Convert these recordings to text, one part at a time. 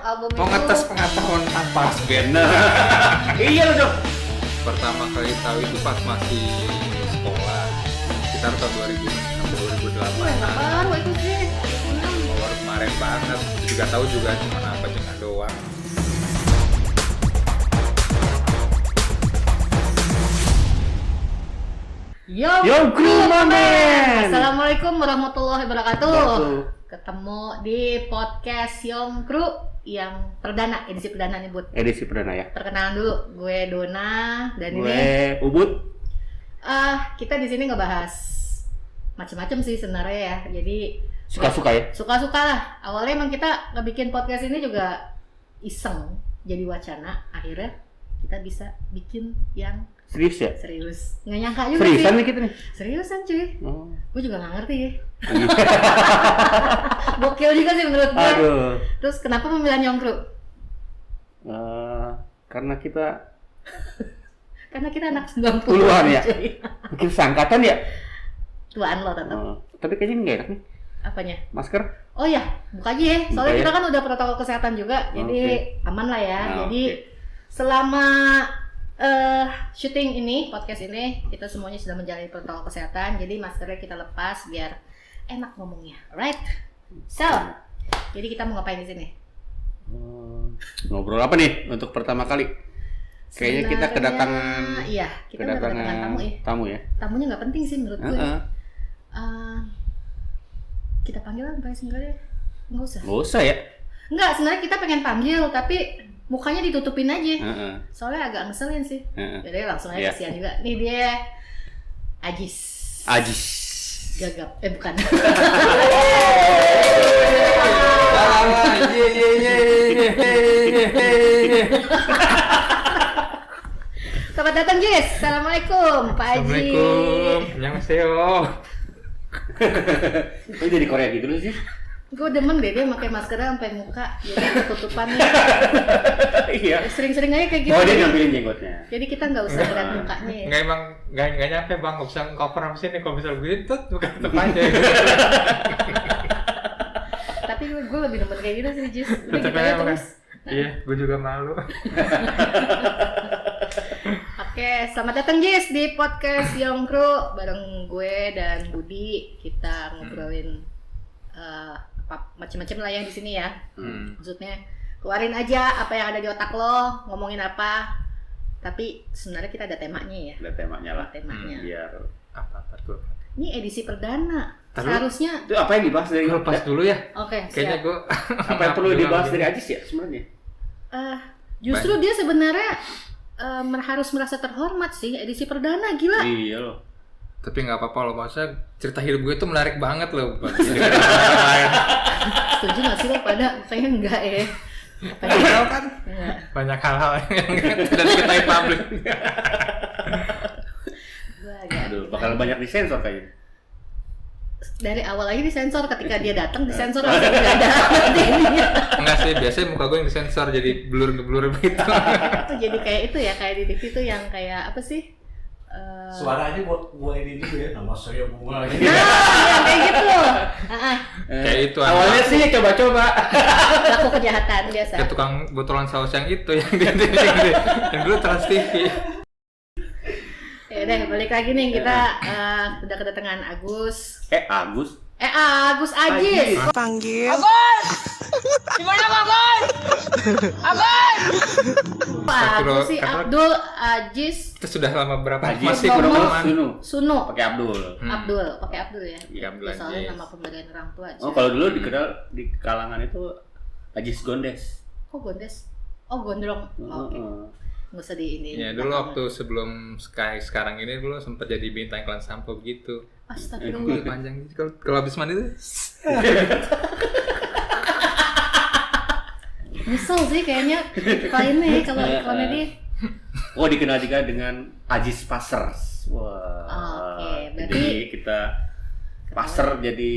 album Mau itu. ngetes pengetahuan apa band. Iya loh dong. Pertama kali tahu itu pas masih sekolah. Sekitar tahun 2000 sampai 2008. Wah, nggak baru itu sih. 2006. Baru kemarin banget. Juga tahu juga cuma apa cengah doang. Yo, Crew Mamen. Assalamualaikum warahmatullahi wabarakatuh. Wabarakatuh. Ketemu di podcast Yom Crew yang perdana, edisi perdana nih Bud. Edisi perdana ya. Perkenalan dulu, gue Dona dan Gue ini Ubud. kita di sini ngebahas macam-macam sih sebenarnya ya. Jadi Suka-suka ya. suka-suka lah. Awalnya emang kita ngebikin podcast ini juga iseng, jadi wacana. Akhirnya kita bisa bikin yang Serius ya? serius. Nggak nyangka juga Seriusan sih. nih kita nih. Seriusan cuy. Oh. Gue juga nggak ngerti ya. Gokil juga sih menurut gue. Aduh. Terus kenapa memilih Nyongkru? Karena kita Karena kita anak 90-an puluhan ya. cuy. Mungkin seangkatan ya. Tuaan lo tetap. Tapi kayaknya nggak enak nih. Apanya? Masker. Oh ya, buka aja ya. Soalnya Buka ya. kita kan udah protokol kesehatan juga. Jadi aman lah ya. Nah, Jadi selama syuting ini, podcast ini, kita semuanya sudah menjalani protokol kesehatan. Jadi maskernya kita lepas biar enak ngomongnya. Alright? So, jadi kita mau ngapain di sini? Ngobrol apa nih untuk pertama kali? Kayaknya kita Sebenarnya, kedatangan iya, kita kedatangan tamu ya. tamu ya. Tamunya nggak penting sih menurut gue. Heeh. Kita panggil lah Mbak Singgah. Nggak usah. Nggak usah ya. Nggak, sebenarnya kita pengen panggil, tapi mukanya ditutupin aja. Heeh. Soalnya agak ngeselin sih. Heeh. Jadi langsung aja Iya. kasihan juga. Nih dia Ajis. Ajis. Gagap. Bukan. Selamat datang Jis. Assalamualaikum Pak Aji. Assalamualaikum. Annyeonghaseyo. Kok jadi Korea gitu loh sih? Gue demen deh dia pakai maskernya sampai muka, jadi ketutupannya. Iya. Sering-sering aja kayak gitu. Oh, dia nampilin jenggotnya. Jadi kita nggak usah lihat mukanya ya. Enggak emang enggak nyampe Bang, enggak bisa cover sama sini kalau bisa begitu bukan tetep aja. Tapi gue lebih demen kayak gitu sih Jis. Udah Tetep gitu aja aja makan. terus. Iya, gue juga malu. Oke, selamat datang Jis di podcast Young Crew bareng gue dan Budi. Kita ngobrolin macam-macam lah yang di sini ya. Maksudnya keluarin aja apa yang ada di otak lo, ngomongin apa. Tapi sebenarnya kita ada temanya ya. Ada temanya lah. Temanya. Biar Apa tuh? Ini edisi perdana. Taruh. Seharusnya. itu apa yang dibahas dari Lepas dulu ya. Oke, Kayaknya siap. gue apa yang perlu dibahas dari Ajis ya sebenarnya? Justru dia sebenarnya harus merasa terhormat sih edisi perdana, gila. Iya loh. tapi nggak apa-apa loh, maksudnya cerita hidup gue itu menarik banget loh. Banyak Setuju nggak sih lo pada? Kayaknya enggak ya. hal kan, Enggak. banyak hal-hal yang tidak diketahui publik. Gue agak. Aduh, bakal banyak disensor kayaknya. Dari awal lagi disensor, ketika dia datang disensor langsung nggak ada nanti ininya. Enggak sih, biasanya muka gue yang disensor jadi blur begitu. Itu jadi kayak itu ya, kayak di TV tuh yang kayak apa sih? Suaranya buat ini dulu ya, nama saya Bunga lagi. Nah, yang kayak gitu. Kayak itu Awalnya sih coba-coba. Pelaku kejahatan biasa. kayak tukang botolan saus yang itu yang yang dulu Trans TV. Ya udah, balik lagi nih kita udah kedatangan Agus. Agus. Agus Ajis. Panggil Agus sih Karena- Abdul Ajis Itu sudah lama berapa? Ajis Masih Nomo. kurang Sunu. Suno. Pakai Abdul. Abdul, pakai Abdul ya. Iya, Abdul Soalnya Ajis. nama pemberian orang tua aja. Oh, kalau dulu dikenal di kalangan itu Ajis Gondes. Kok Gondes? Oh, Gondrong. Oh, oke. Nggak usah di ini. Ya dulu waktu sebelum sekarang ini dulu sempat jadi bintang iklan sampo begitu. Astagfirullah. Panjang gitu. Kalau habis mandi tuh Nyesel sih kayaknya iklannya kalau iklannya dia. Oh, dikenal juga dengan Ajis Passers. Wah. Oke, berarti- jadi kita Passer jadi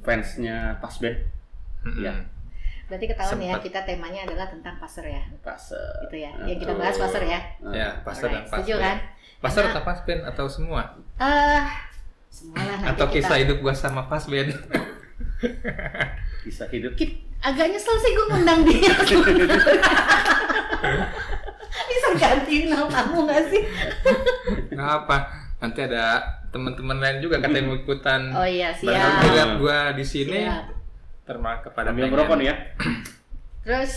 fansnya Pasben. Ya, Berarti ketahuan ya, Sempet. kita temanya adalah tentang pasar ya. Passer. Itu ya. Yang kita bahas pasar ya. ya pasar dan Alright, setuju pasar. kan? Pasar Karena- atau pasben atau semua? Semua lah nanti Atau kita. kisah hidup gua sama pasben? Kisah hidup. Agak nyesel sih gue ngundang dia. Bisa gantiin bintang tamu nggak sih? Nggak apa, nanti ada teman-teman lain juga katanya mau ikutan. Oh iya, siap. Barangkali lihat gua di sini Siap. termasuk kepada Ambil merokok nih ya. Terus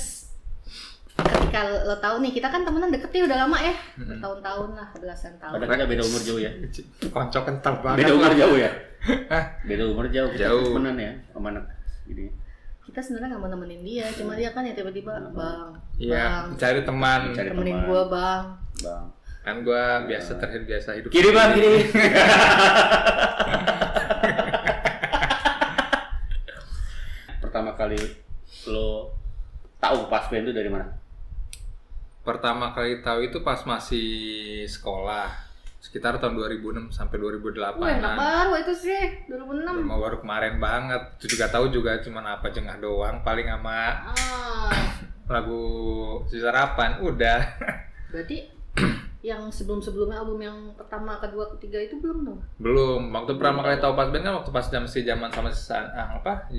ketika lo tahu nih, kita kan temenan deket nih udah lama ya, bertahun-tahun lah, belasan tahun. Padahal kita beda umur jauh ya. Konco kental banget. Beda umur jauh ya. Hah? Beda umur jauh. Kita Jauh. temenan ya sama anak gini. Kita sebenarnya nggak mau nemenin dia, cuma dia kan ya tiba-tiba bang, Iya, bang, cari teman. Cari temenin teman. gua bang. Bang. Kan gua biasa terbiasa hidup. Kiri bang, kiri. Pertama kali lo tahu Pasben itu dari mana? Pertama kali tahu itu pas masih sekolah. Sekitar tahun 2006 sampai 2008. Wah, enak baru itu sih, 2006. Mau baru kemarin banget. Itu juga tahu juga cuman apa jengah doang, paling sama Ah, lagu Sarapan udah. berarti yang sebelum-sebelumnya album yang pertama, kedua, ketiga itu belum dong? Belum. Waktu pertama kali tahu Pasben kan waktu pas zaman sama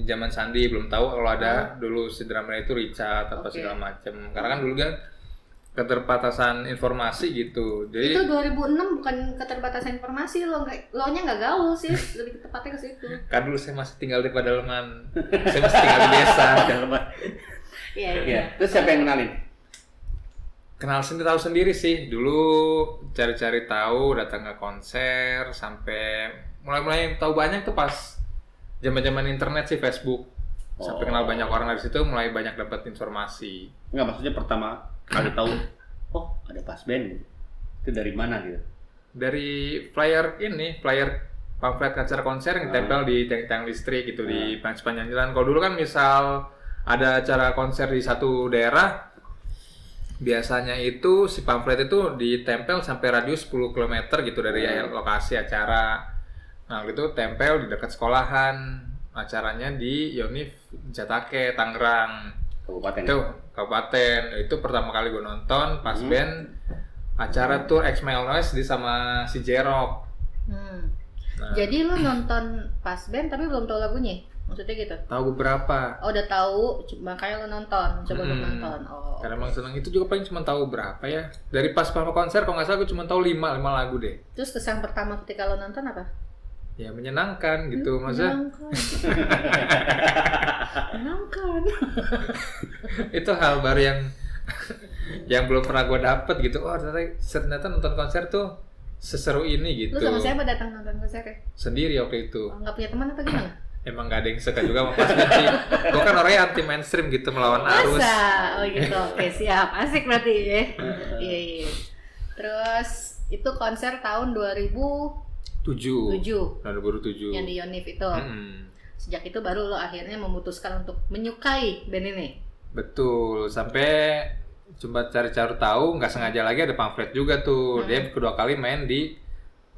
zaman Sandi, belum tahu kalau ada dulu si drummer itu Richard apa Oke. segala macem. Karena kan dulu kan keterbatasan informasi gitu. Itu Jadi 2006 bukan keterbatasan informasi, lo nya nggak gaul sih, lebih tepatnya ke situ. kan dulu saya masih tinggal di pedalaman. Saya masih tinggal di desa. Iya, Iya. Terus siapa yang kenalin? Kenal sendiri, tahu sendiri sih. Dulu cari-cari tahu, datang ke konser, sampai mulai tahu banyak tuh pas zaman-zaman internet sih, Facebook. Sampai kenal banyak orang dari situ, mulai banyak dapat informasi. Enggak, maksudnya pertama kali tahu, oh ada Pasben gitu. Itu dari mana gitu? Dari flyer pamflet acara konser yang ditempel di tiang-tiang listrik gitu di sepanjang jalan. Kalau dulu kan misal ada acara konser di satu daerah, biasanya itu si pamflet itu ditempel sampai radius 10 km gitu dari lokasi acara. Nah, gitu tempel di dekat sekolahan. Acaranya di Yonif Jatake, Tangerang. Kabupaten. Itu kabupaten. Itu pertama kali gue nonton pas band acara tour X Mile Noise di sama si Jerok. Nah, Jadi lo nonton pas band tapi belum tahu lagunya? Maksudnya gitu? tahu beberapa. Oh, udah tahu, makanya lo nonton, coba lo nonton. Oh. Karena emang seneng itu juga paling cuma tahu berapa ya. Dari pas konser kalau nggak salah gue cuma tahu 5 lagu deh. Terus kesan pertama ketika lo nonton apa? Ya menyenangkan gitu maksudnya. Menyenangkan. Itu hal baru yang belum pernah gue dapet gitu. Oh ternyata nonton konser tuh seseru ini gitu. Lu sama siapa datang nonton konsernya? Sendiri waktu itu. Oh, nggak punya teman atau gimana? Emang gak ada yang suka juga sama Pasben sih. Gue kan orangnya anti mainstream gitu, melawan arus. Masa? Oh gitu, oke siap. Asik berarti ya. Iya. Terus itu konser tahun 2007 2007. yang di Yonif itu. Sejak itu baru lo akhirnya memutuskan untuk menyukai band ini. Betul, sampai coba cari-cari tahu, nggak sengaja lagi ada pamflet juga tuh. Dia kedua kali main di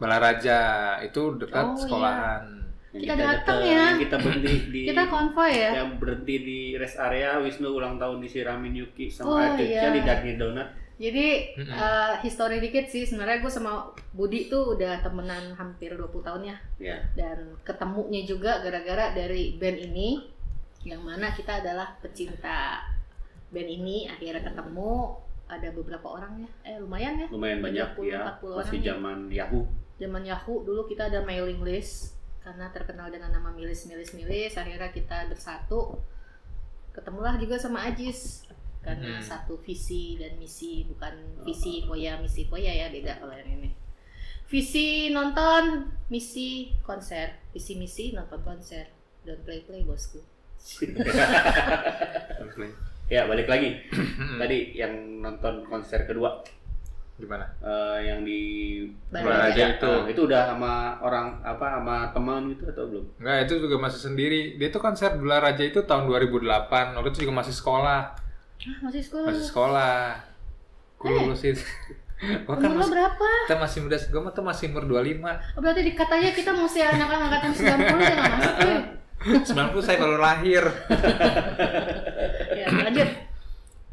Balaraja, itu dekat sekolahan. Kita datang ya. Kita berhenti di Kita konvoy ya. yang berhenti di rest area. Wisnu ulang tahun disiramin Yuki Oh, sama Aditya iya. di Dunkin Donut. Jadi history dikit sih, sebenarnya gue sama Budi tuh udah temenan hampir 20 tahun ya. Ya. Dan ketemunya juga gara-gara dari band ini, yang mana kita adalah pecinta band ini. Akhirnya ketemu, ada beberapa orang ya, lumayan ya, Lumayan banyak 30, ya. 40 Masih orang. zaman Yahoo. Zaman Yahoo dulu kita ada mailing list, karena terkenal dengan nama milis. Akhirnya kita bersatu, ketemulah juga sama Ajis, karena satu visi dan misi. Bukan visi poya misi poya ya, beda kalau yang ini. Visi nonton, misi konser. Visi misi nonton konser. Don't play bosku. Ya, balik lagi. Tadi yang nonton konser kedua, Gimana? yang di Balaraja itu. Itu udah sama orang sama teman gitu atau belum? Enggak, itu juga masih sendiri. Dia tuh konser Balaraja itu tahun 2008. Waktu itu juga masih sekolah. Masih sekolah. Masih sekolah. Gue lulus sih. Gua kan Umur lo berapa? kita masih muda, gue tuh masih umur 25. Oh, berarti dikatanya kita mesti anak angkatan 90 ya nggak masuk tuh. 90 saya baru lahir. Ya, lanjut.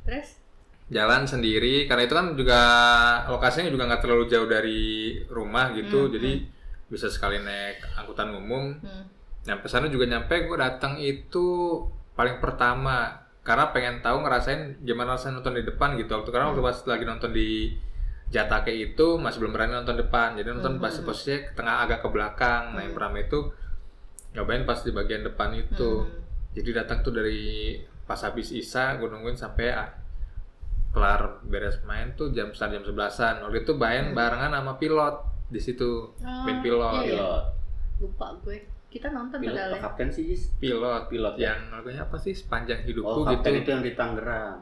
Terus? Jalan sendiri, karena itu kan juga lokasinya juga nggak terlalu jauh dari rumah gitu, jadi bisa sekali naik angkutan umum. Nyampe sana juga gue datang itu paling pertama karena pengen tahu ngerasain gimana rasanya nonton di depan gitu. Karena waktu pas lagi nonton di Jatake itu masih belum berani nonton depan, jadi nonton posisinya ke tengah agak ke belakang. Nah yang pertama itu nyobain pas di bagian depan itu. Jadi datang tuh dari pas habis Isa, gue nungguin sampai kelar beres main tuh jam 11-an. Waktu itu main barengan sama pilot di situ, main pilot. Iya. Lupa gue. Kita nonton Pilot padahal apa ya. kapten sih, Jis? Pilot ya? yang lagunya apa sih sepanjang hidupku Oh, gitu. kapten itu yang di Tangerang.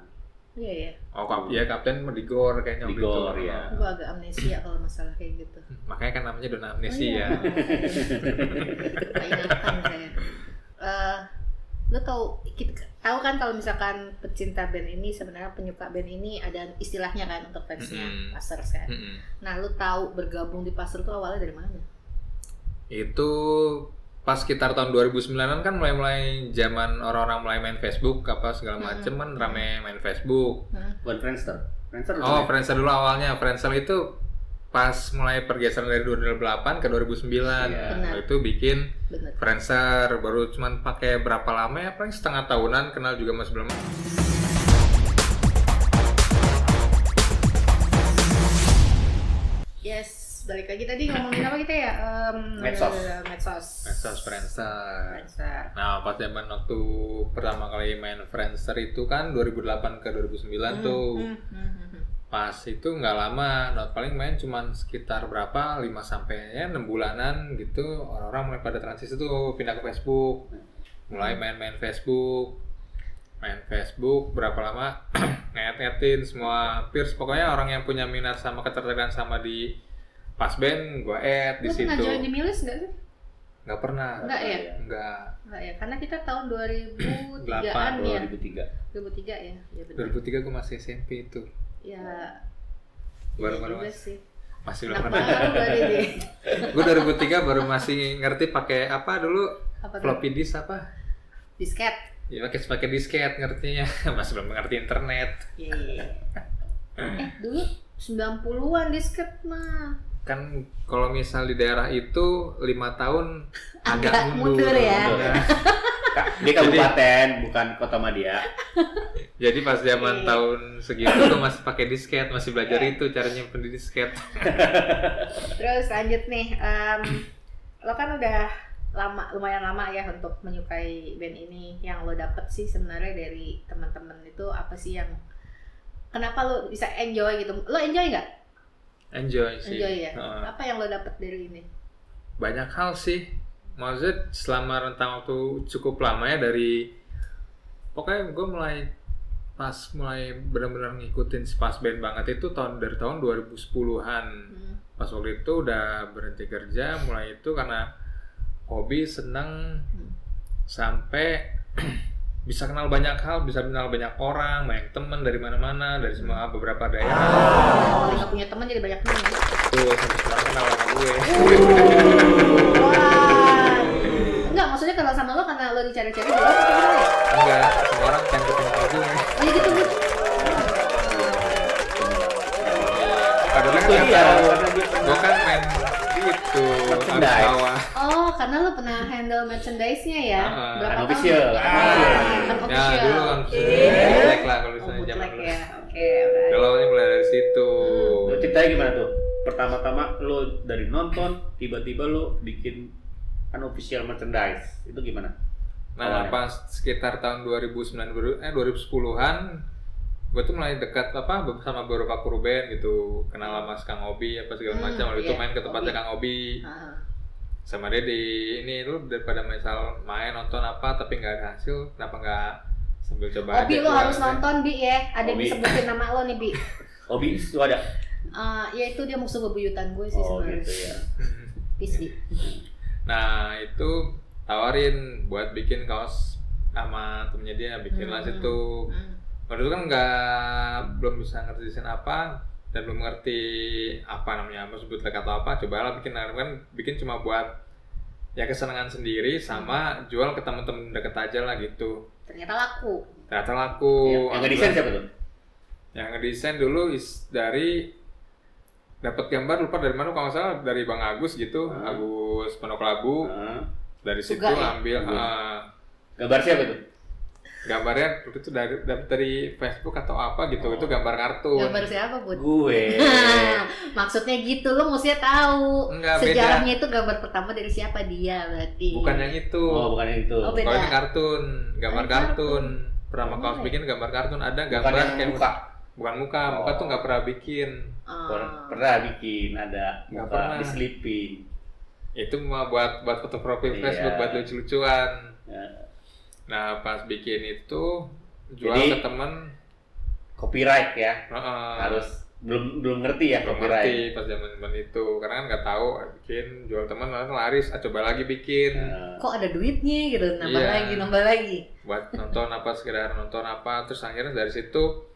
Iya. Oh, ya kapten mau di Gor kayaknya Di waktu itu. Gor, ya. Gue agak amnesia kalau masalah kayak gitu. Makanya kan namanya Dona Amnesia. Lupa ingatan saya. Lo tahu kan kalau misalkan pecinta band ini sebenarnya penyuka band ini ada istilahnya kan untuk fansnya Passers kan. Nah, lo tahu bergabung di Passers itu awalnya dari mana? Itu pas sekitar tahun 2009-an kan mulai zaman orang-orang mulai main Facebook apa segala macem kan rame main Facebook. Bukan Friendster. Friendster Oh, Friendster dulu awalnya. Friendster itu pas mulai pergeseran dari 2008 ke 2009. Benar. Itu bikin Bener. Friendster baru cuman pakai berapa lama ya, paling setengah tahunan, kenal juga masih belum. Yes, balik lagi tadi ngomongin apa kita ya? Medsos. Medsos Friendster. Nah, pas zaman waktu pertama kali main Friendster itu kan 2008 ke 2009 tuh. Pas itu nggak lama, paling main cuman sekitar berapa 5 sampai 6 bulanan gitu. Orang-orang mulai pada transisi tuh pindah ke Facebook. Mulai main Facebook. Main Facebook berapa lama ngetin semua peers, pokoknya orang yang punya minat sama ketertarikan sama di pas band gua add di situ. Lu pernah join di Milis nggak sih? Nggak pernah. Nggak ya? Nggak Ya, karena kita tahun 2003-an ya. 2003. 2003 ya. Ya benar. 2003 gua masih SMP itu. Ya. Baru-baru juga masih. sih. Masih Anak belum pernah. baru kali deh. Gua 2003 baru masih ngerti pakai apa dulu? Apa tuh? Floppy disk apa? Disket. Ya pakai disket ngertinya. Masih belum mengerti internet. Iya. Dulu 90-an disket mah. Kan kalau misal di daerah itu 5 tahun Agak mundur. muter ya. Dia kabupaten, bukan kota Madia. Jadi pas zaman tahun segitu tuh masih pakai disket, masih belajar itu caranya nyimpen di disket. Terus lanjut nih, lo kan udah lumayan lama ya untuk menyukai band ini. Yang lo dapet sih sebenarnya dari teman-teman itu apa sih yang kenapa lo bisa enjoy gitu? Lo enjoy nggak? Enjoy sih. Enjoy ya. Apa yang lo dapet dari ini? Banyak hal sih. Maksudnya selama rentang waktu cukup lama ya, dari pokoknya gue mulai benar-benar ngikutin si pas band banget itu dari tahun 2010-an. Pas waktu itu udah berhenti kerja, mulai itu karena hobi, seneng, sampai bisa kenal banyak hal, bisa kenal banyak orang, banyak teman dari mana-mana, dari semua beberapa daerah. Kalau nggak punya teman jadi banyak teman ya. Tuh, sampai sekarang kenal sama gue. Wah. Enggak, maksudnya kenal sama lo karena lo dicari-cari dulu atau gimana ya? Enggak, semua orang pengen ketemu sama gue. Oh, gitu Bu. Padahal kan nggak tahu, gue kan main gitu, harus Merchandise. bawah. Oh, karena lo pernah handle merchandise-nya ya? Berapa tahun? Unofficial. Kan Ya official. dulu kan bootleg lah kalau misalnya Oh, zaman bootleg dulu. ya. Oke, alright. Kalau awalnya mulai dari situ. Lo ceritanya gimana tuh? Pertama-tama lo dari nonton, tiba-tiba lo bikin unofficial merchandise. Itu gimana? Nah, Awalnya. pas sekitar tahun 2010-an, gue tuh mulai dekat sama beberapa kru band gitu, kenal sama Kang Obi apa segala macam. Waktu itu iya, main ke tempatnya Obi. Kang Obi Ah. sama Dedi. Ini lu daripada misal main nonton apa tapi nggak ada hasil, kenapa nggak sambil coba Obi, aja lo keluar harus aja. nonton Bi ya. Ada yang Obi. disebutin nama lo nih Bi. Hobi itu ada. Ya itu dia musuh bebuyutan gue sih Oh sebenarnya. gitu ya. Peace Bi. Nah itu tawarin buat bikin kaos sama temennya dia, bikin lah situ. Waktu itu kan belum bisa ngerti desain apa dan belum ngerti apa namanya, apa sebut atau apa. Cobalah bikin cuma buat ya kesenangan sendiri sama jual ke teman-teman deket aja lah gitu. Ternyata laku. Ternyata laku. Yang ngedesain siapa tuh? Yang ngedesain dulu dari dapat gambar, lupa dari mana kalau nggak salah, dari Bang Agus gitu, Agus Penoklabu. Dari situ Juga ya? ambil Gambar siapa tuh? gambarnya itu dari Facebook atau apa gitu. Itu gambar kartun. Gambar siapa, Bud? Gue. Maksudnya gitu, lo mestinya tahu. Enggak, sejarahnya itu gambar pertama dari siapa dia berarti. Bukan yang itu. Oh, bukan yang itu. Oh, beda. Kalau ini kartun, gambar Oh, kartun. Oh, Pernah kaos iya. bikin gambar kartun ada Bukan gambar yang kayak muka. Bukan muka tuh nggak pernah bikin. Pernah bikin ada Nggak muka pernah. diselipin. Itu mah buat foto profil Iya. Facebook buat lucu-lucuan. Ya, Nah pas bikin itu jual Jadi, ke temen, copyright ya. heeh. Harus belum ngerti ya Belum copyright. ngerti pas zaman itu karena kan nggak tahu bikin jual temen langsung laris, coba lagi bikin Kok ada duitnya gitu, nambah Iya. lagi. buat nonton apa sekedar nonton apa, terus akhirnya dari situ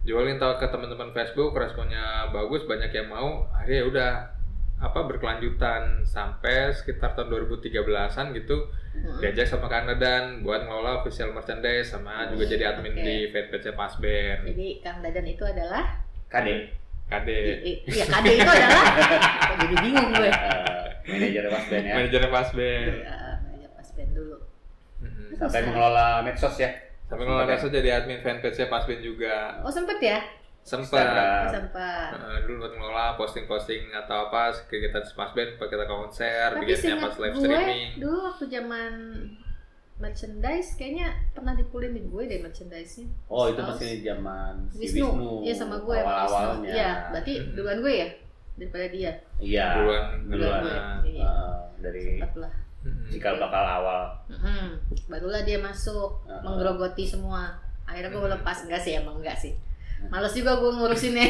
jualin tahu ke teman-teman Facebook, responnya bagus, banyak yang mau, akhirnya ya udah berkelanjutan sampai sekitar tahun 2013-an gitu. Diajak sama Kang Dadan buat ngelola official merchandise sama juga jadi admin Oke. di fanpage Pasben. Jadi Kang Dadan itu adalah Kade. KD. Iya, KD itu adalah kok jadi bingung gue. Manajer Pasben ya. Manajernya Pasben. Iya, nanya pas band dulu. Mhm. Sampai mengelola medsos ya. Sampai ngelola medsos jadi admin fanpage Pasben juga. Oh, sempet ya? Sempet. Instagram. Sempat. Dulu buat ngelola posting-posting atau apa kegiatan Pasben, kita konser, Tapi bikinnya seingat pas live gue, streaming. dulu waktu zaman merchandise kayaknya pernah dipuliin di gue deh merchandise-nya. Oh, itu Kaos. masih zaman si Wisnu. Wisnu. Iya, sama gue awal-awalnya. Iya, berarti duluan gue ya daripada dia. Iya. Duluan. Duluan. Iya. Dari Sempat lah. cikal bakal awal. Barulah dia masuk menggerogoti semua. Akhirnya gue lepas, enggak sih, emang enggak sih. Males juga gue ngurusinnya.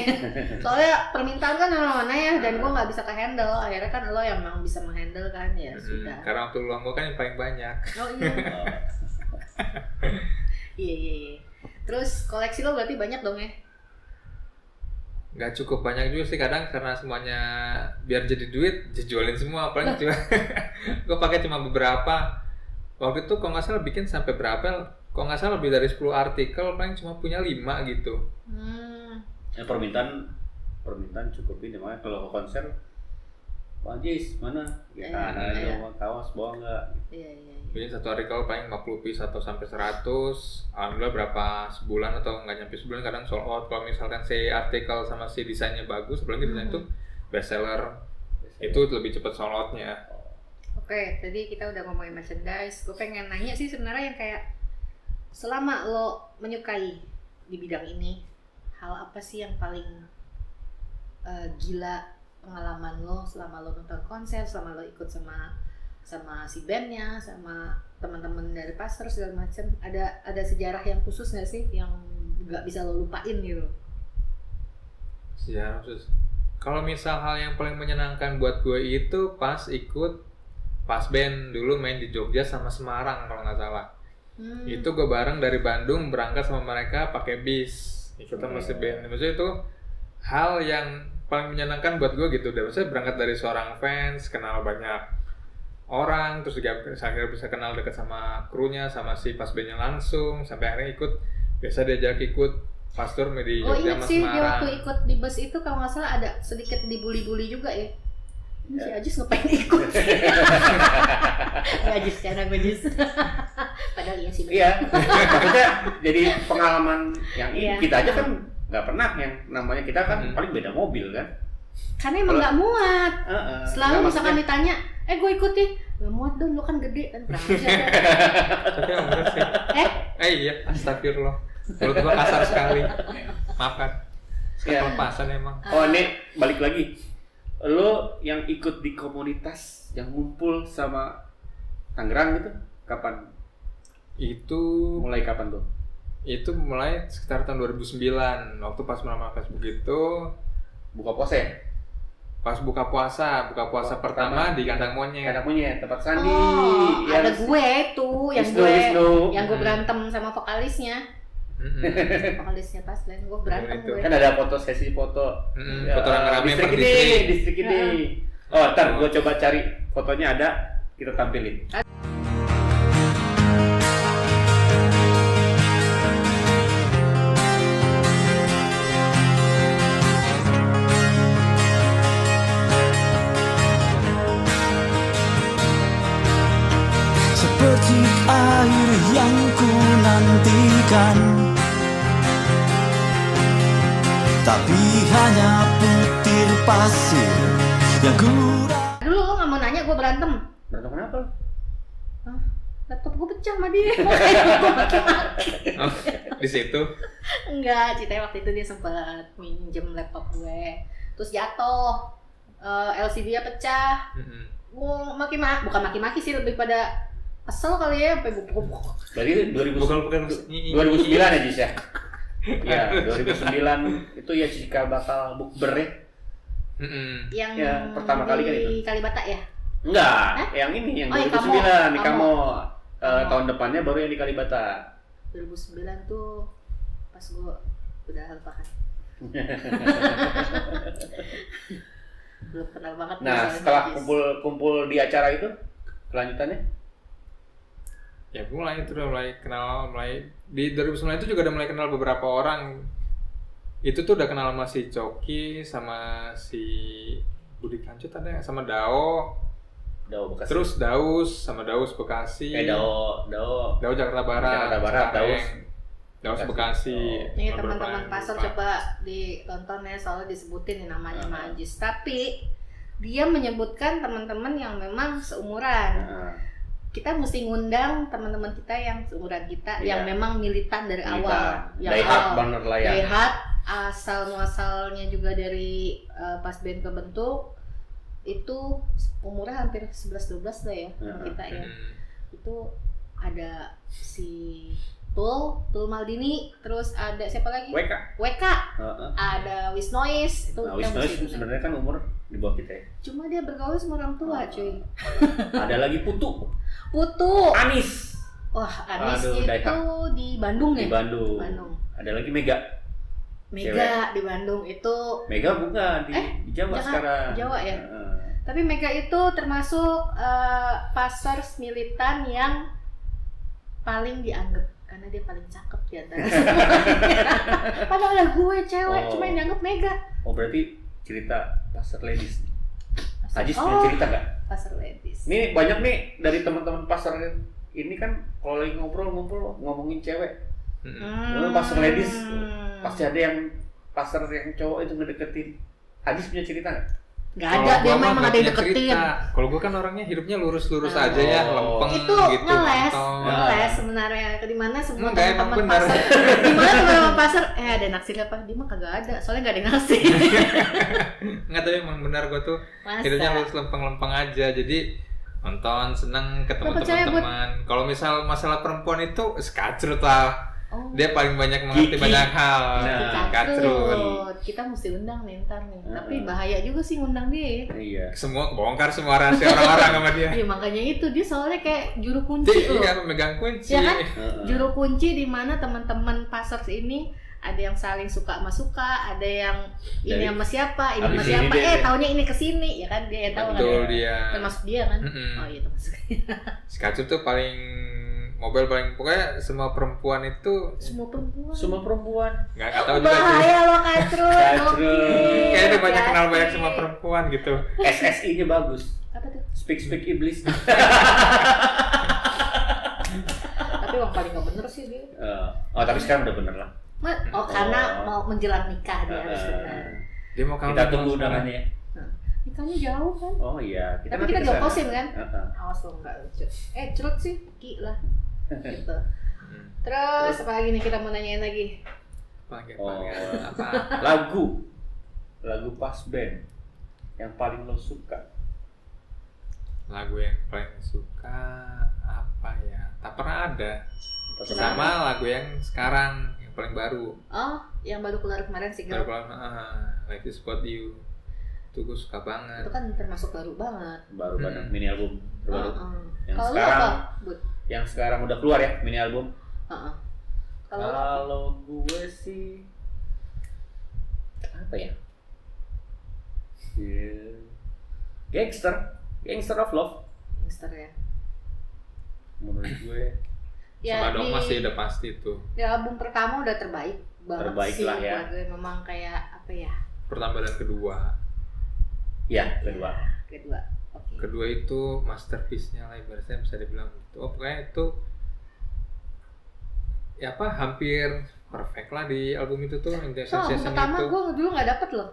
Soalnya permintaan kan mana-mana ya, dan gue nggak bisa ke-handle. Akhirnya kan lo yang memang bisa menghandle kan, ya sudah. Karena waktu luang gue kan yang paling banyak. Oh iya. Iya. Terus koleksi lo berarti banyak dong ya? Nggak cukup banyak juga sih kadang karena semuanya biar jadi duit dijualin semua, paling cuma gue pakai cuma beberapa. Waktu itu kalau nggak salah bikin sampai berapa, kalau nggak salah lebih dari 10 artikel, paling cuma punya 5 gitu. Ya, permintaan cukup ini, makanya kalau ke konser Pak Jis mana? Ya kan, Iya. ada kaos bawa nggak? Iya. Bikin satu artikel paling 50 piece atau sampai 100. Alhamdulillah berapa sebulan atau nggak nyampe sebulan kadang sold out. Kalau misalkan si artikel sama si desainnya bagus, apalagi desain itu best seller, itu lebih cepat sold outnya. Oke, tadi kita udah ngomongin merchandise. Gue pengen nanya sih sebenarnya yang kayak selama lo menyukai di bidang ini, hal apa sih yang paling gila pengalaman lo selama lo nonton konser, selama lo ikut sama si bandnya, sama teman-teman dari pastor segala macam? Ada sejarah yang khusus nggak sih yang nggak bisa lo lupain gitu? Sejarah khusus. Kalau misal hal yang paling menyenangkan buat gue itu pas ikut Pasben dulu main di Jogja sama Semarang kalau nggak salah. Itu gue bareng dari Bandung berangkat sama mereka pakai bis, ikut sama si band. Maksudnya itu hal yang paling menyenangkan buat gue gitu. Maksudnya berangkat dari seorang fans, kenal banyak orang, terus juga akhirnya bisa kenal dekat sama krunya, sama si Pasbennya langsung, sampai akhirnya ikut, biasa diajak ikut pastor di Jogja ingat sama sih dia Semarang. waktu ikut di bus itu kalau nggak salah ada sedikit dibully-bully juga ya. Ini si Ajis ngapain ikut? Ya Ajis, cara gue Ajis. Padahal iya sih. Iya. Maksudnya jadi pengalaman yang Iya. kita aja kan nggak pernah yang namanya kita kan paling beda mobil kan. Karena emang nggak muat. Selalu Nggak, misalkan maksudnya- ditanya, gue ikut nih. Gak muat dong, lu kan gede kan berangkat. Tapi yang bener sih. Iya, astagfirullah. Menurut gua kasar sekali. Maafkan. Iya. Kelepasan emang. Oh ini balik lagi. Lo yang ikut di komunitas yang ngumpul sama Tangerang gitu, kapan? Mulai kapan tuh? Itu mulai sekitar tahun 2009 waktu pas nama Facebook itu Buka puasa ya? pas buka puasa pertama di Kandang Monyet. Kandang Monyet, tempat Sandi. Oh, yang ada gue tuh yang Wisnu. gue berantem sama vokalisnya. Mm-mm. Vokalisnya pas lain gue berantem Itu. gue. Kan ada foto sesi foto. Foto rame-rame distrik per ini, distrik. distrik ini. Oh, ntar gue coba cari fotonya ada, kita tampilin. Seperti air yang ku nanti bukan, tapi hanya butir pasir yang kurang. Dulu lo nggak mau nanya gue berantem. Berantem kenapa lo? Hah? Laptop gue pecah sama dia. Makanya gue maki-maki. Oh, di situ. Enggak, ceritanya waktu itu dia sempat minjem laptop gue. Terus jatuh. LCD-nya pecah. Gue maki-maki, bukan maki-maki sih, lebih pada kesel kali ya, sampai buk-buk. Berarti 2009 ya Jis ya? Iya, 2009 itu ya jika bakal bukber ya? Yang Ya, pertama kali kan itu? di Kalibata ya? Enggak, Hah? yang ini, yang Oh, 2009 di Kamo. Kamo. Tahun depannya baru yang di Kalibata. 2009 tuh pas gue udah lupakan. Belum kenal banget. Nah, sama setelah Jis. kumpul di acara itu, kelanjutannya? Ya mulai di 2009 itu juga udah mulai kenal beberapa orang. Itu tuh udah kenal sama si Coki, sama si Budi Kancut ada, sama Dao. Dao Bekasi. Terus Daus sama Daus Bekasi. Dao Jakarta Barat. Jakarta Barat, Cengkareng. Daus. Daus Bekasi. Nih Nomor teman-teman berapa? pasar Lupa. coba ditonton ya, soalnya disebutin nih namanya sama Ajis. Tapi dia menyebutkan teman-teman yang memang seumuran. Nah, Kita mesti ngundang teman-teman kita yang seumuran kita, Iya. yang memang militan dari awal. Yang Die hard awal. banget lah ya. Die hard, asal muasalnya juga dari pas band kebentuk itu umurnya hampir 11-12 lah ya sama kita ya. Itu ada si Tul Maldini, terus ada siapa lagi? WK, ada Wisnoise itu. Nah, yang Wisnoise mesti- sebenarnya kan umur di bawah kita ya. Cuma dia bergaul sama orang tua, cuy. Ada lagi Putu, Anis Wah, Anis Aduh, itu die hard. di Bandung ya? di Bandung. Bandung. Ada lagi Mega Mega di Bandung itu. Mega bukan di Jawa Jangan, sekarang. Jawa ya? Heeh. Tapi Mega itu termasuk passers militan yang paling dianggap karena dia paling cakep di antara semuanya. Padahal gue cewek, Oh. cuma yang dianggap Mega. Oh berarti cerita pasar ladies. Ajis Oh, punya cerita nggak? pasar ladies. Nih banyak nih dari teman-teman pasar ini kan kalau lagi ngobrol ngomongin cewek. Lalu pasar ladies pasti ada yang pasar yang cowok itu ngedeketin. Ajis punya cerita nggak? Gak ada, dia memang ada yang deketin. Kalau gue kan orangnya hidupnya lurus-lurus aja ya, lempeng Itu gitu. ngeles mantap. sebenarnya. Di mana semua Enggak, emang teman-teman benar. pasar. Di mana teman-teman pasar ada naksir apa? Dia mah kagak ada. Soalnya gak ada yang naksir. Enggak, tapi emang benar gue tuh Masa? hidupnya lurus lempeng-lempeng aja. Jadi nonton, seneng ketemu percaya, teman-teman. Kalau misal masalah perempuan itu skacrut lah. Oh. Dia paling banyak mengerti Kiki. banyak hal. Nah, Skacrut. Kita mesti undang nih ntar nih. Tapi bahaya juga sih ngundang dia. Iya. Semua bongkar semua rahasia orang-orang sama dia. Iya makanya itu dia soalnya kayak juru kunci loh. Iya, memegang kunci. Ya kan? Heeh. Juru kunci di mana teman-teman pasar ini ada yang saling suka sama suka, ada yang ini Dari- sama siapa, ini habis sama ini siapa. dia- Taunya ini kesini, ya kan dia yang tahu kan. Betul ya. dia. Termasuk dia kan? Mm-mm. Oh iya termasuk. Skacrut tuh paling mobile paling pokoknya semua perempuan itu Semua perempuan. Semua perempuan. nggak tahu juga sih. Bahaya lo Kacrut. Kacrut. Kayaknya dia banyak kenal banyak Hati-hati. sama perempuan gitu. SSI-nya bagus. Apa tuh? Speak iblis. Tapi yang paling gak bener sih dia. Oh tapi sekarang udah bener lah. Karena Oh. mau menjelang nikah dia harus benar. Dia mau kawin Kita sama tunggu sekarang. undangannya ya. Nikahnya jauh kan? Oh iya. Tapi nanti kita kesana. diokosin kan? Heeh. Awas lo enggak lucu. Crut sih, Ki lah. Gitu. Hmm. Terus apa lagi nih kita mau nanyain lagi? Panggil Oh. apa? Lagu pas band yang paling lo suka. Lagu yang paling suka apa ya? Tak pernah ada. Pas Kenapa? Sama lagu yang sekarang yang paling baru. Oh, yang baru keluar kemarin sih Baru Girl. keluar Life is About You. Itu gue suka banget. Itu kan termasuk baru banget. baru banget mini album terbaru. Yang Kalau lu sekarang apa, Bud? yang sekarang udah keluar ya mini album. Kalau lu apa? Kalau gue sih apa ya? Gangster of Love Gangster ya. menurut gue. Sama Dogma di- sih udah pasti itu. Di album pertama udah terbaik banget Terbaik sih lah ya. buat gue. Memang kayak apa ya? Pertama dan kedua. Ya kedua. Kedua. Oke. Kedua itu masterpiece-nya lah ibaratnya bisa dibilang gitu. Oh pokoknya itu ya apa hampir perfect lah di album itu tuh So, Sensation pertama itu. gue dulu nggak dapet loh.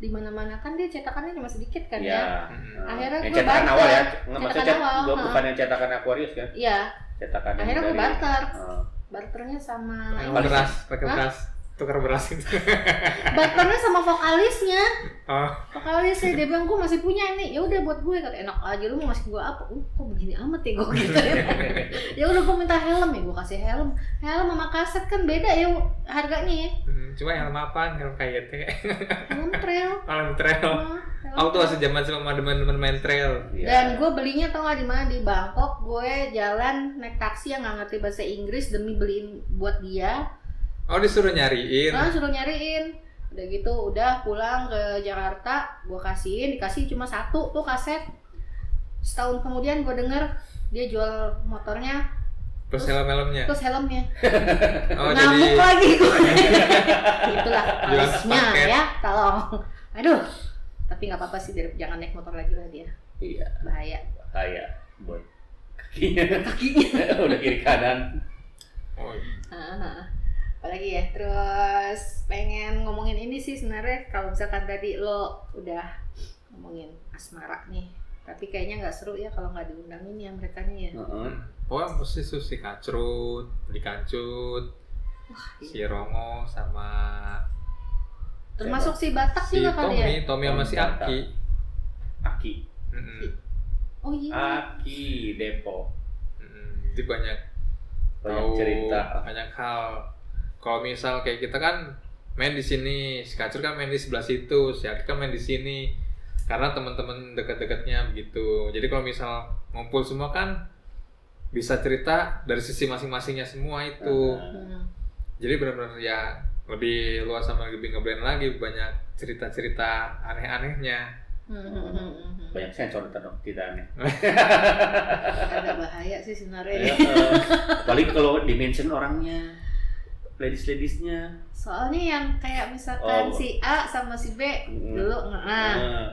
Di mana-mana kan dia cetakannya cuma sedikit kan ya. Iya. Akhirnya Yang gua cetakan barter. awal ya. Cetakan Maksudnya awal, bukan yang cetakan Aquarius kan? Iya. Cetakan yang Akhirnya gue dari- barter. Oh. Barternya sama Pakai beras, tukar beras itu. barternya sama vokalisnya. Oh, Vokalisnya dia bilang gue masih punya ini. Ya udah buat gue, kata enak aja lu mau ngasih gue apa? Kok begini amat ya gue gitu ya. Ya udah gue minta helm ya, gue kasih helm. Helm sama kaset kan beda ya harganya ya. cuma helm apaan? Helm kayak Helm trail. helm trail. Helm Aku tuh masih zaman sama teman-teman main trail. Iya. Dan gue belinya tau gak di mana, di Bangkok. Gue jalan naik taksi yang gak ngerti bahasa Inggris demi beliin buat dia. Oh, disuruh nyariin. Suruh nyariin. Udah gitu, udah pulang ke Jakarta, gue dikasih cuma satu tuh kaset. Setahun kemudian gue denger dia jual motornya Plus helm-helmnya. plus helmnya. Oh, Ngamuk jadi lagi gue. Itulah Jual alisnya sepaket. ya, tolong. Aduh, tapi nggak apa-apa sih, jangan naik motor lagi lah dia. Iya. Bahaya. Bahaya buat kakinya. Kakinya. Udah kiri kanan. oh, Apalagi ya, terus pengen ngomongin ini sih sebenarnya. Kalau misalkan tadi lo udah ngomongin asmara nih, tapi kayaknya nggak seru ya kalau nggak diundangin ya mereka nih ya. Wah, mesti si Kacrut, Beli Kancut, si Rongo sama Termasuk si Batak si juga kali ya. Tommy sama si Batak. Aki. Aki. Oh iya. Aki Depok. Jadi banyak Banyak cerita. banyak hal. Kalau misal kayak kita kan main di sini, si Kacrut kan main di sebelah situ, si Aki kan main di sini. Karena teman-teman dekat-dekatnya begitu. Jadi kalau misal ngumpul semua kan bisa cerita dari sisi masing-masingnya semua itu. Jadi benar-benar ya lebih luas sama lebih ngeblend lagi, banyak cerita-cerita aneh-anehnya. Banyak sensor dong, tidak aneh. Agak bahaya sih sebenarnya. Apalagi kalau dimension orangnya, ladies-ladiesnya. Soalnya yang kayak misalkan Oh. si A sama si B dulu,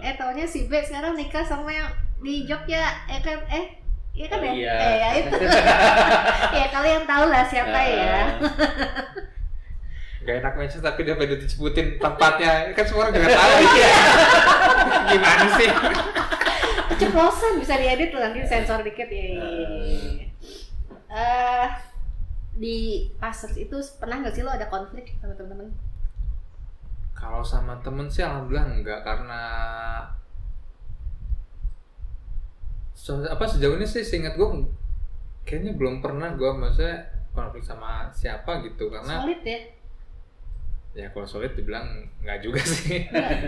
taunya si B sekarang nikah sama yang di Jogja, kan? Iya kan ya? Iya. Ya itu. Ya kalian tahu lah siapa ya. Gak enak mention tapi dia pengen disebutin tempatnya, kan semua orang juga tahu. Gimana sih? Keceplosan bisa diedit tuh, nanti sensor dikit ya. Di Pastors itu pernah nggak sih lo ada konflik sama temen-temen? Kalau sama temen sih alhamdulillah enggak, karena sejauh ini sih seingat gue kayaknya belum pernah gue maksudnya konflik sama siapa gitu, karena Solid ya? ya kalau solid dibilang enggak juga sih.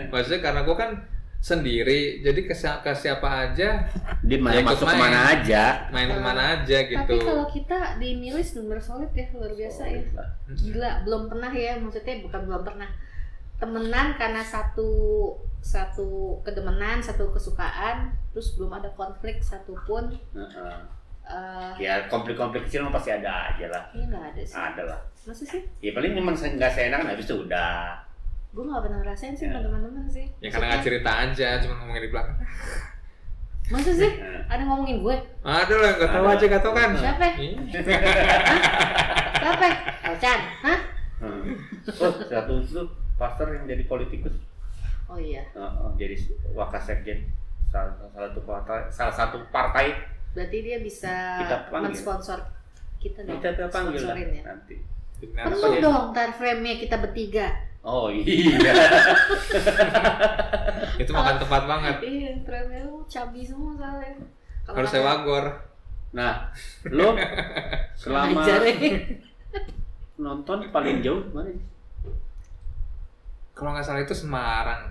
Maksudnya karena gue kan sendiri, jadi ke siapa aja Dia Ya, ikut masuk main. kemana aja. main kemana aja gitu. Tapi kalau kita di Milis bener solid ya, luar biasa ya. Gila, belum pernah ya, maksudnya bukan belum pernah temenan karena satu kedemenan, satu kesukaan, terus belum ada konflik satupun. Ya konflik-konflik kecil mah pasti ada aja lah. Ini nggak ada sih. Ada lah. Masa sih? Ya paling memang nggak seenak, habis itu udah. Gue nggak pernah ngerasain sih sama teman-teman sih. Ya karena nggak cerita aja, cuma ngomongin di belakang. Masa sih? Ada ngomongin gue? Ada lah, nggak tahu aja, nggak tahu kan? Siapa? Ih. Siapa? Elcan? Hah? Oh, satu itu pastor yang jadi politikus. Oh iya. Jadi wakasekjen salah satu partai. Berarti dia bisa Kita panggil. mensponsor kita dong. Kita panggil lah Sponsorin ya. nanti. Penuh dong ntar frame-nya kita bertiga. Oh iya. Itu makan tepat banget. Iya, frame-nya lu cabi semua soalnya. Kalau Harus kata- sewa gor. Nah, lo selama Ajar ya. nonton paling jauh mana? Kalau nggak salah itu Semarang.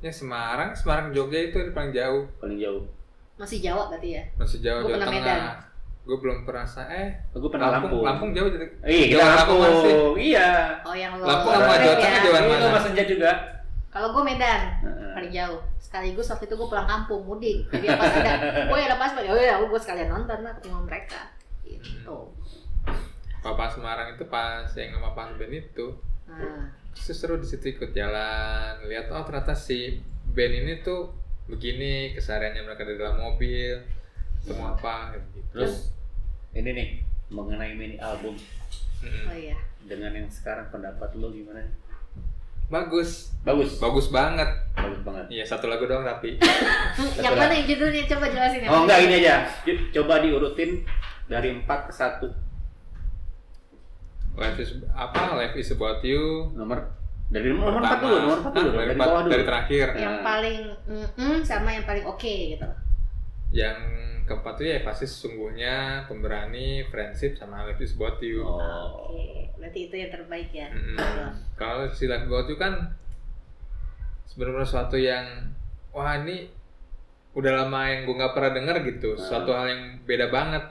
Ya Semarang Jogja itu yang paling jauh. Paling jauh. Masih Jawa berarti ya? Masih jauh, Gua Jawa pernah Tengah. Medan. Gue belum pernah Gue pernah Lampung. Lampung jauh jadi. Iya, kita Jauh Lampung masih. Lampung. Iya. Oh yang lo Lampung sama trip Jawa Tengah ya. jauhan Itu mana? Mas Senja juga. Kalau gue Medan paling jauh. Sekaligus waktu itu gue pulang kampung mudik. Jadi pas ada, ada pas oh ya gue sekalian nonton lah ketemu mereka. Gitu. Papa Semarang itu pas yang sama Pak Ben itu. Nah, Terus seru di situ ikut jalan, lihat oh ternyata si band ini tuh begini kesehariannya mereka di dalam mobil, semua apa gitu. Terus ini nih, mengenai mini album Oh iya. dengan yang sekarang, pendapat lo gimana? Bagus Bagus banget. banget. Iya, satu lagu doang tapi. Yang mana yang judulnya coba jelasin ya. Oh enggak, ini aja. Coba diurutin dari 4 ke 1. Life is about you. Dari nomor 4 dulu, dari bawah dulu. Dari terakhir. Yang paling sama yang paling oke gitu. Yang keempat tuh ya pasti sesungguhnya, pemberani, friendship, sama Life is about you. Oke, berarti itu yang terbaik ya. Kalau si Life is about you kan sebenarnya suatu yang wah ini udah lama yang gue nggak pernah denger gitu, suatu hal yang beda banget.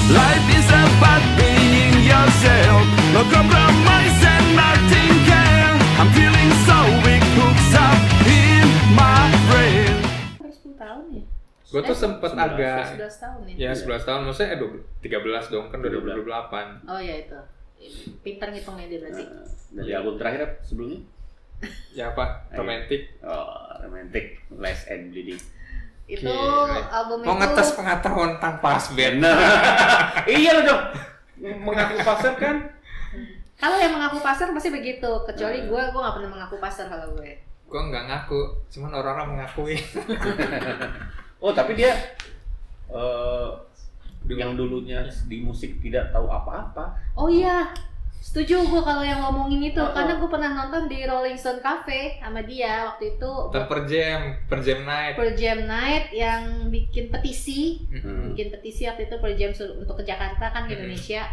Life is about being yourself. No compromise and nothing care. I'm feeling so weak, hooks up in my brain. 10 tahun ya? Gue tuh sempet 11 agak 11 tahun ya? ya 11 tahun, maksudnya 13 dong kan 2028. Oh ya itu. Pintar ngitungnya dia berarti. Dari album terakhir sebelumnya? Ya apa? Romantic. Oh, Romantic, Last and Bleeding. Itu Gila. album Mau itu ngetes pengetahuan tanpa band. Iya loh dong. Mengaku pasar kan? kalau yang mengaku pasar pasti begitu, kecuali gue nggak pernah mengaku pasar kalau gue. Gue nggak ngaku, cuman orang-orang mengakui. Oh, tapi dia yang dulunya di musik tidak tahu apa-apa. Oh iya, setuju gue kalau yang ngomongin itu, karena gue pernah nonton di Rolling Stone Cafe sama dia waktu itu. Dan per jam night. Per Jam Night yang bikin petisi, Hmm. waktu itu Per Jam untuk ke Jakarta kan ke Indonesia.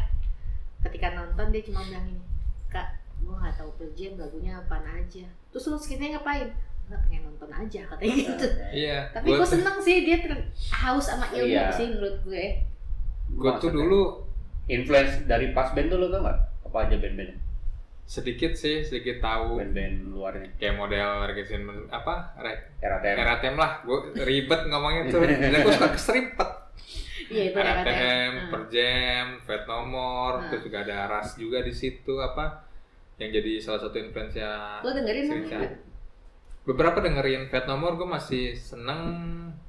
Ketika nonton dia cuma bilang ini, Kak, gue nggak tahu Per Jam lagunya apaan aja. Terus lu sekitarnya ngapain? Nggak, pengen nonton aja katanya gitu. Iya. Tapi gue seneng sih dia haus sama ilmu Iya. sih menurut gue. Gue tuh dulu influence dari pas band tuh lo tau nggak? Apa aja band-band? sedikit tahu Band-band luarnya. kayak model Reggaeton RATM. RATM lah. Gue ribet ngomongnya tuh. Dan gue suka keseripet. Iya itu RATM, RATM. Per Jam, Fate No More, terus juga ada Ras juga di situ apa yang jadi salah satu influence-nya. Lo dengerin Sering nggak? cari. Beberapa dengerin Fate No More gue masih seneng,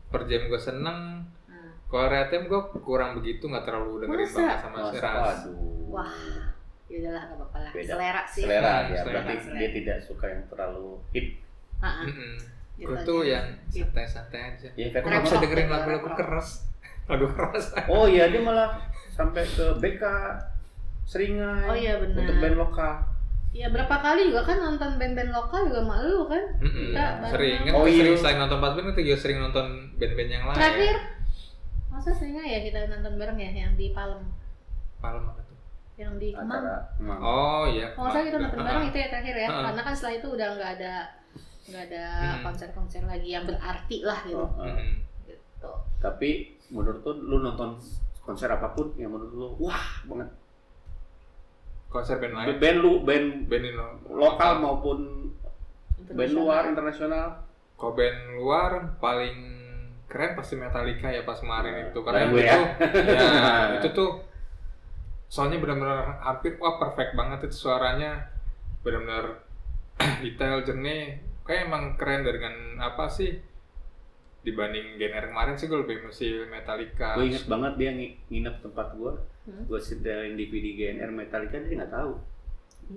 Per Jam gue seneng. Kalau RATM gue kurang begitu, nggak terlalu dengerin Masa? banget sama si Ras. Aduh. Wah, yaudahlah nggak apa-apa lah. Beda. Selera sih. Selera ya, Selera. berarti dia tidak suka yang terlalu hit. Gitu Gue aja. tuh yang Gitu. santai-santai aja. Ya, Gue nggak bisa dengerin lagu-lagu keras. Lagu keras. Oh iya, dia malah sampai ke BK Seringai. Oh iya, benar. Untuk band lokal. Ya berapa kali juga kan nonton band-band lokal juga sama lu kan? Kita bareng. Sering kan, Oh, iya. sering selain nonton pas band kita juga sering nonton band-band yang lain. Terakhir, masa seringnya ya kita nonton bareng ya yang di Palem, Palem apa tuh? yang di Kemang. Acara Kemang. Oh iya. Kalau saya kita nonton bareng itu ya terakhir ya, Heeh. karena kan setelah itu udah nggak ada konser-konser lagi yang berarti lah gitu. Gitu. Tapi menurut lu nonton konser apapun yang menurut lu wah banget. Konser band lain. Band Band ini lokal maupun band luar internasional. Kalau band luar paling keren pasti Metallica ya pas kemarin itu, karena Bareng gue itu ya itu tuh soalnya benar-benar hampir perfect banget itu suaranya, benar-benar detail jernih, kayak emang keren dengan apa sih dibanding genre kemarin sih. Gue lebih masih Metallica. Gue inget banget dia nginep tempat gue. Gue setelin DVD GNR Metallica, dia nggak tahu.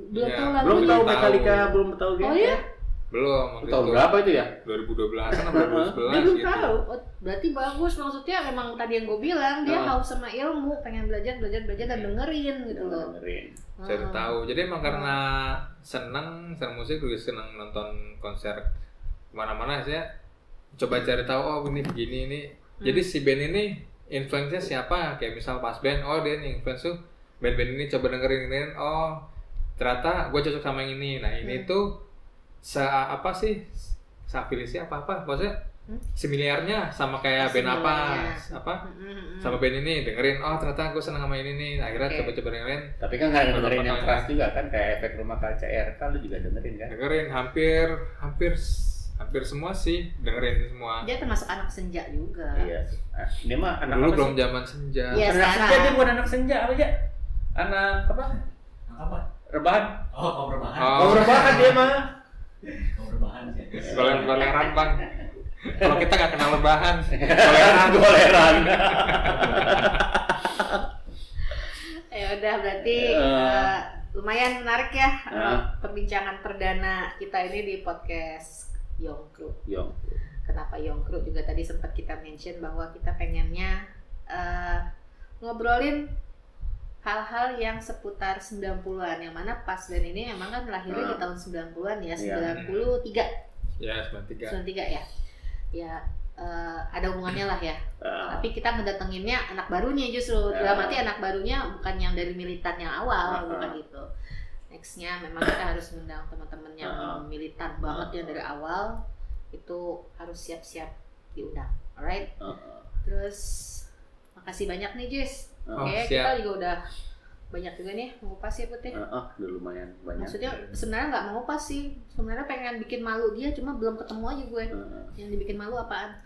Belum Ya, tahu Belum lagunya. tahu tahu. Metallica, belum tahu GNR. Oh iya? Belum waktu Tahun itu. berapa itu ya? 2012 atau 2011 Dia belum gitu. tahu. Oh, berarti bagus, maksudnya memang tadi yang gue bilang dia Heeh. haus sama ilmu, pengen belajar dan dengerin gitu loh. Dengerin. Cari tahu. Jadi emang karena seneng musik, juga seneng nonton konser kemana-mana sih ya. Coba cari tahu, oh ini begini ini. Jadi si band ini influence-nya siapa? Kayak misal pas band, oh dia nih influence tuh band-band ini, coba dengerin. Oh ternyata gue cocok sama yang ini. Nah ini tuh apa sih? Seafiliasi apa-apa? Maksudnya similarnya sama kayak band apa? Apa? Sama band ini dengerin, oh ternyata gue seneng sama ini nih. Akhirnya coba-coba dengerin. Tapi kan nggak dengerin yang Beberapa keras juga kan, kayak Efek Rumah Kaca RK lu juga dengerin kan? Dengerin hampir semua sih, dengerin semua. Dia termasuk anak senja juga. Iya. Dia mah anak Dulu apa belum sih? zaman senja. Iya. Anak sekarang. senja, dia bukan anak senja apa aja? Anak apa? Apa? Rebahan. Oh, kau berbahan. Oh. Oh, rebahan dia mah. Kau berbahan sih. Goleran bang. Kalau kita nggak kenal lebahan, Goleran. Ya udah berarti lumayan menarik ya perbincangan perdana kita ini di podcast Young Crew. Kenapa Young Crew juga tadi sempat kita mention bahwa kita pengennya ngobrolin hal-hal yang seputar 90-an, yang mana pas dan ini emang kan lahirnya di tahun 90-an ya, 93. Ya, 93 ya. Ya ada hubungannya lah ya. Tapi kita ngedatenginnya anak barunya justru. Dalam arti anak barunya bukan yang dari militan yang awal, bukan gitu. Nextnya memang kita harus mengundang teman-teman yang militan banget yang dari awal, itu harus siap-siap diundang. Alright. Terus makasih banyak nih Jis. Oke, kita juga udah banyak juga nih mengupas ya Putih. Udah lumayan banyak. Maksudnya sebenarnya nggak mengupas sih, sebenarnya pengen bikin malu dia, cuma belum ketemu aja gue. Yang dibikin malu apaan?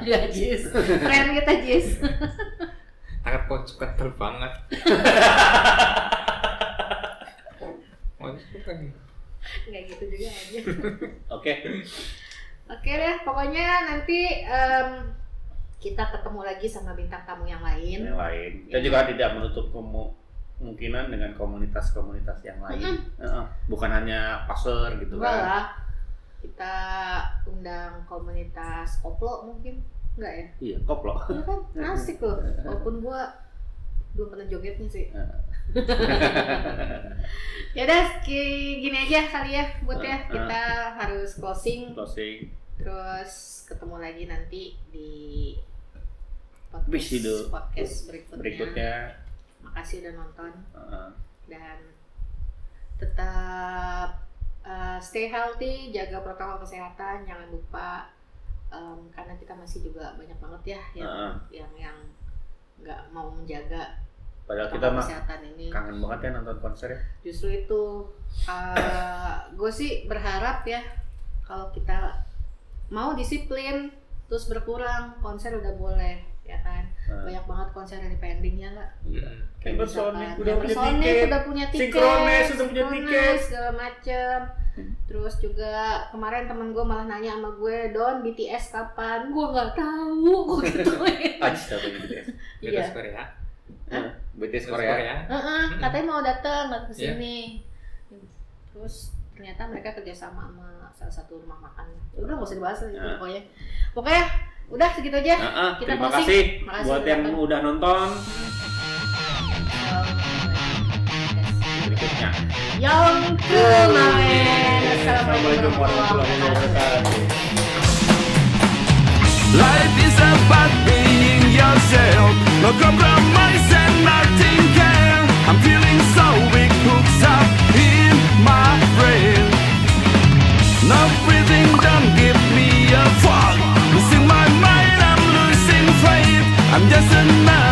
Ya Jis, keren kita Jis. sangat konsekuensial banget. Nggak gitu juga aja. Oke deh, pokoknya nanti kita ketemu lagi sama bintang tamu yang lain. Kita juga tidak menutup kemungkinan dengan komunitas-komunitas yang lain. Bukan hanya pasar gitu Enggak kan. lah. Kita undang komunitas koplo mungkin. Enggak ya? Iya, koplo. Iya kan? Asik loh. Walaupun gua belum pernah jogetnya sih. Ya udah, gini aja kali ya, Bud ya. Kita harus closing. Terus ketemu lagi nanti di podcast berikutnya. Makasih udah nonton. Dan tetap stay healthy, jaga protokol kesehatan, jangan lupa karena kita masih juga banyak banget ya yang nggak mau menjaga padahal kita mah kesehatan ini. Kangen banget ya nonton konser ya. Justru itu gue sih berharap ya kalau kita mau disiplin terus berkurang, konser udah boleh ya kan. Banyak banget konser yang pendingnya lah. Hammersonic udah punya tiket, Synchronize udah punya tiket, segala macem. Terus juga kemarin temen gue malah nanya sama gue, Don BTS kapan? Gue nggak tahu, gue gituin. Ajis apa BTS? BTS Korea. BTS Korea. Katanya mau datang ke sini. Terus ternyata mereka kerjasama sama salah satu rumah makan. Udah nggak usah dibahas lagi pokoknya udah segitu aja. Kita terima closing. kasih buat yang udah nonton. Berikutnya. Young Crew Mamen. Assalamualaikum warahmatullahi wabarakatuh. Life is about being yourself. No compromise and nothing care. I'm feeling so weak, hooks up in my brain. No breathing, don't give me a fuck. Losing my mind, I'm losing faith. I'm just another